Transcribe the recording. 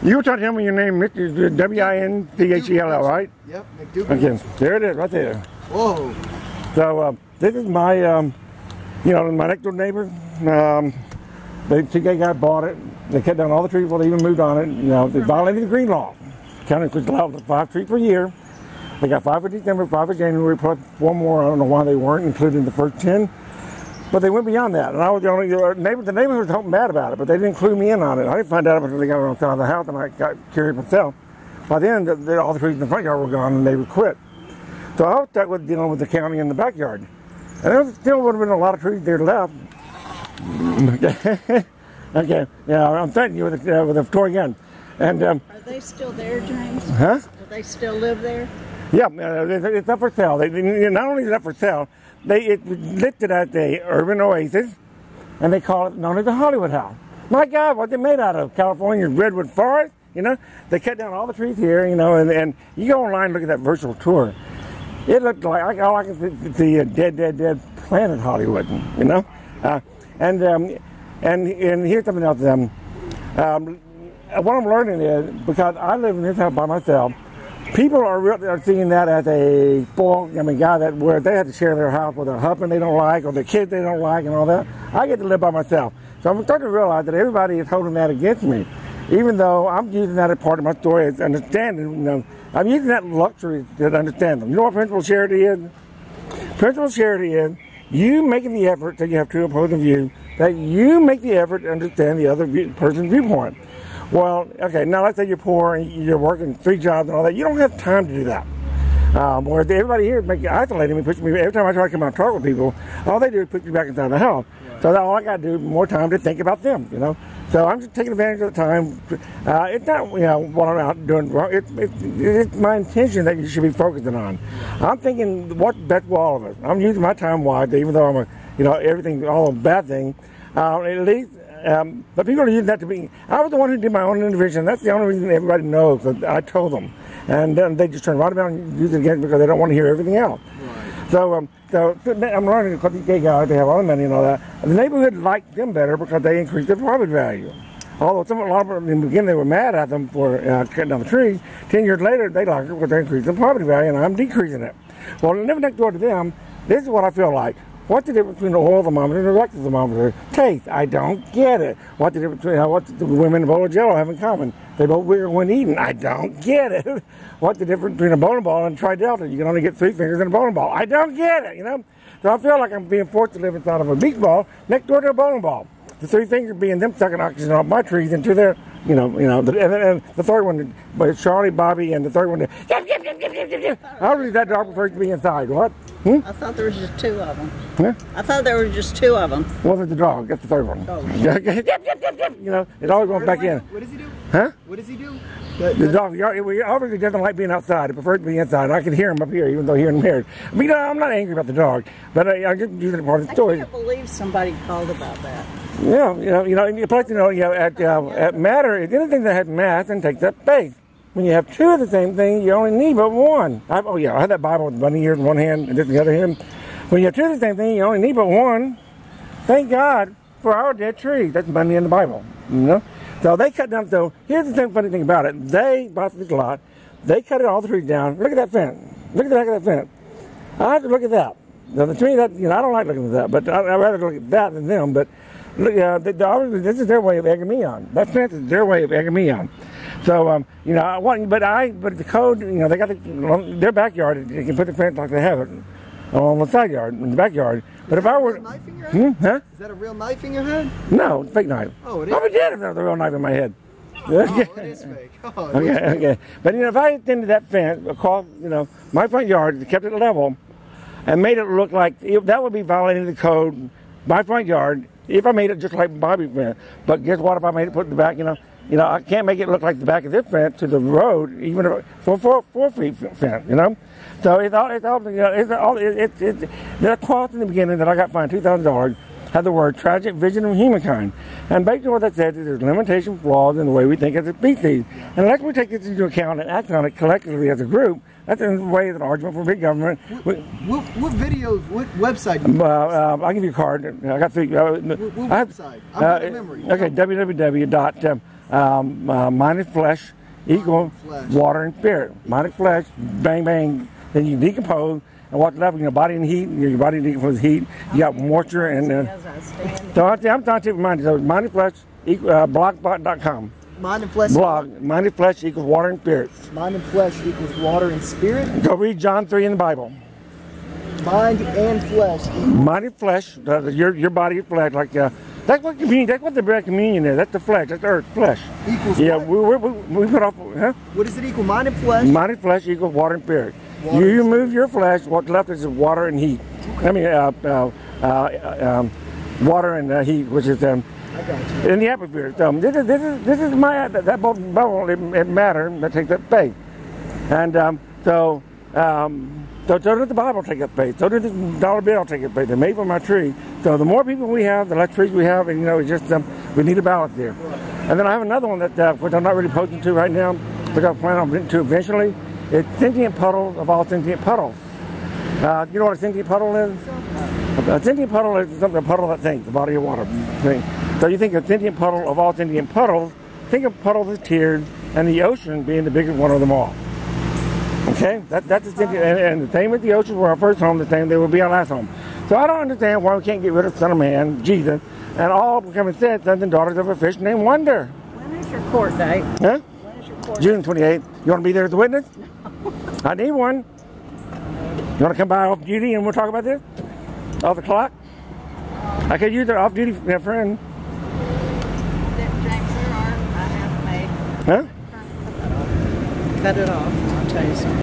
You were trying to tell me your name, W-I-N-C-H-E-L-L, right? Yep, McDougal. Okay, there it is, right there. Whoa. So, this is my, you know, my next door neighbor. The TK guy bought it. They cut down all the trees before they even moved on it. You know, they violated the green law. County was allowed 5 trees per year. They got 5 for December, 5 for January, plus 1 more. I don't know why they weren't included in the first 10. But they went beyond that, and I was the only neighbor. The neighbor was talking bad about it, but they didn't include me in on it. I didn't find out until they got on the side of the house, and I got curious myself. By then, all the trees in the front yard were gone, and they were quit. So I was stuck with dealing with the county in the backyard, and there still would have been a lot of trees there left. Okay, yeah, I'm thanking you with a story again. And are they still there, James? Huh? Do they still live there? Yeah, it's up for sale. Not only is it up for sale, it's listed as the urban oasis, and they call it known as the Hollywood House. My God, what they made out of? California's redwood forest, you know? They cut down all the trees here, you know, and you go online and look at that virtual tour. It looked like all I can see a dead planet Hollywood, you know? And here's something else. What I'm learning is, because I live in this house by myself, people are seeing that as a spoiled, guy that where they have to share their house with a husband they don't like or their kids they don't like and all that. I get to live by myself. So I'm starting to realize that everybody is holding that against me, even though I'm using that as part of my story as understanding, you know. I'm using that luxury to understand them. You know what principal charity is? Principal charity is you making the effort, so you have 2 opposing views, that you make the effort to understand the other person's viewpoint. Well, okay, now let's say you're poor and you're working 3 jobs and all that. You don't have time to do that. Whereas everybody here is isolating me, pushing me. Every time I try to come out and talk with people, all they do is push me back inside the house. Right. So all I got to do is more time to think about them, you know. So I'm just taking advantage of the time. It's not, you know, what I'm out doing wrong. It's my intention that you should be focusing on. I'm thinking what's best for all of us. I'm using my time wisely, even though I'm everything, all a bad thing. At least. But people are using that to be. I was the one who did my own intervention. That's the only reason everybody knows. That I told them, and then they just turn right around and use it again because they don't want to hear everything else. Right. So I'm learning because these gay guys, they have all the money and all that. And the neighborhood liked them better because they increased their property value. Although a lot of them in the beginning they were mad at them for cutting down the trees. 10 years later, they like it because they increased their property value, and I'm decreasing it. Well, living next door to them, this is what I feel like. What's the difference between the oil thermometer and the electric thermometer? Taste. I don't get it. What's the difference between what the women and a bowl of Jello have in common? They both weird when eating. I don't get it. What's the difference between a bowling ball and a tri-delta? You can only get 3 fingers in a bowling ball. I don't get it, you know? So I feel like I'm being forced to live inside of a beach ball next door to a bowling ball. The 3 fingers being them sucking oxygen off my trees into their, and the third one, but Charlie, Bobby, and the third one, I don't think that dog prefers to be inside. What? I thought there was just 2 of them. Huh? I thought there were just 2 of them. Well, it's the dog. That's the third one. Oh. It always goes back in. What does he do? Huh? What does he do? The dog, he obviously doesn't like being outside. He prefers to be inside. I can hear him up here, even though here and here. I mean, I'm not angry about the dog, but I just use it part of the story. I can't believe somebody called about that. Yeah, plus, at matter, if anything that has mass and takes up space. When you have 2 of the same thing, you only need but 1. I had that Bible with the bunny ears in one hand and this in the other hand. When you have 2 of the same thing, you only need but 1. Thank God for our dead trees. That's money in the Bible, you know. So they cut down. So here's the funny thing about it. They bought this lot. They cut all the trees down. Look at that fence. Look at the back of that fence. I have to look at that. Now, to me, that I don't like looking at that, but I'd rather look at that than them. But look, this is their way of egging me on. That fence is their way of egging me on. So but the code, they got their backyard. They can put the fence like they have it on the side yard, in the backyard. But if I were, knife in your head? Huh? Is that a real knife in your head? No, it's a fake knife. Oh, it is. I'll be dead if there was a real knife in my head. Oh, it is fake. Oh, Okay. But if I extended that fence across, my front yard, kept it level, and made it look like that would be violating the code. My front yard, if I made it just like Bobby's fence. But guess what? If I made it put in the back, I can't make it look like the back of this fence to the road, even for 4 feet fence, So it's that clause in the beginning that I got fined $2,000 had the word tragic vision of humankind. And basically what that says is there's limitation flaws in the way we think as a species. And unless we take this into account and act on it collectively as a group, that's in a way an argument for big government. What videos, what website? I'll give you a card. I got 3. What website? I'm out of memory. Okay, www. mind and flesh equal flesh. water and spirit. Mind and flesh, bang, bang. Then you decompose, and what's left in your body and heat, your body decomposes heat. You got moisture and. As I stand. So I'm trying to remind you. So mind and flesh, blogspot.com. Mind and flesh. Blog, mind and flesh equals water and spirit. Mind and flesh equals water and spirit. Go read John 3 in the Bible. Mind and flesh. Mind and flesh, your body and flesh, like that's what communion. That's what the bread communion is. That's the flesh. That's the earth, flesh. Equals Yeah, what? we put off. Huh? What does it equal? Mind and flesh. Mind and flesh equals water and spirit. Water You and remove your flesh. What's left is water and heat. I mean, water and heat, which is I got you. in the atmosphere. So this is my that bubble. It matter that takes up faith, and so does the Bible take up faith. So does the dollar bill take up faith. They're made from my tree. So the more people we have, the less trees we have, and it's just we need a balance there. And then I have another one that which I'm not really posting to right now, but I plan on getting to eventually. It's sentient puddles of all sentient puddles. You know what a sentient puddle is? A sentient puddle is something, a puddle that thinks, a body of water thing. So you think of sentient puddle of all sentient puddles, think of puddles as tears, and the ocean being the biggest one of them all. Okay? That's a sentient, and the same with the ocean were our first home, the same they will be our last home. So I don't understand why we can't get rid of Son of Man, Jesus, and all become instead sons and daughters of a fish named Wonder. When is your court date? Huh? When is your court June 28th. You want to be there as a witness? I need one. You want to come by off duty and we'll talk about this? Off the clock? I could use their off duty friend. James, there are. I have made. Huh? Cut it off. I'll tell you something.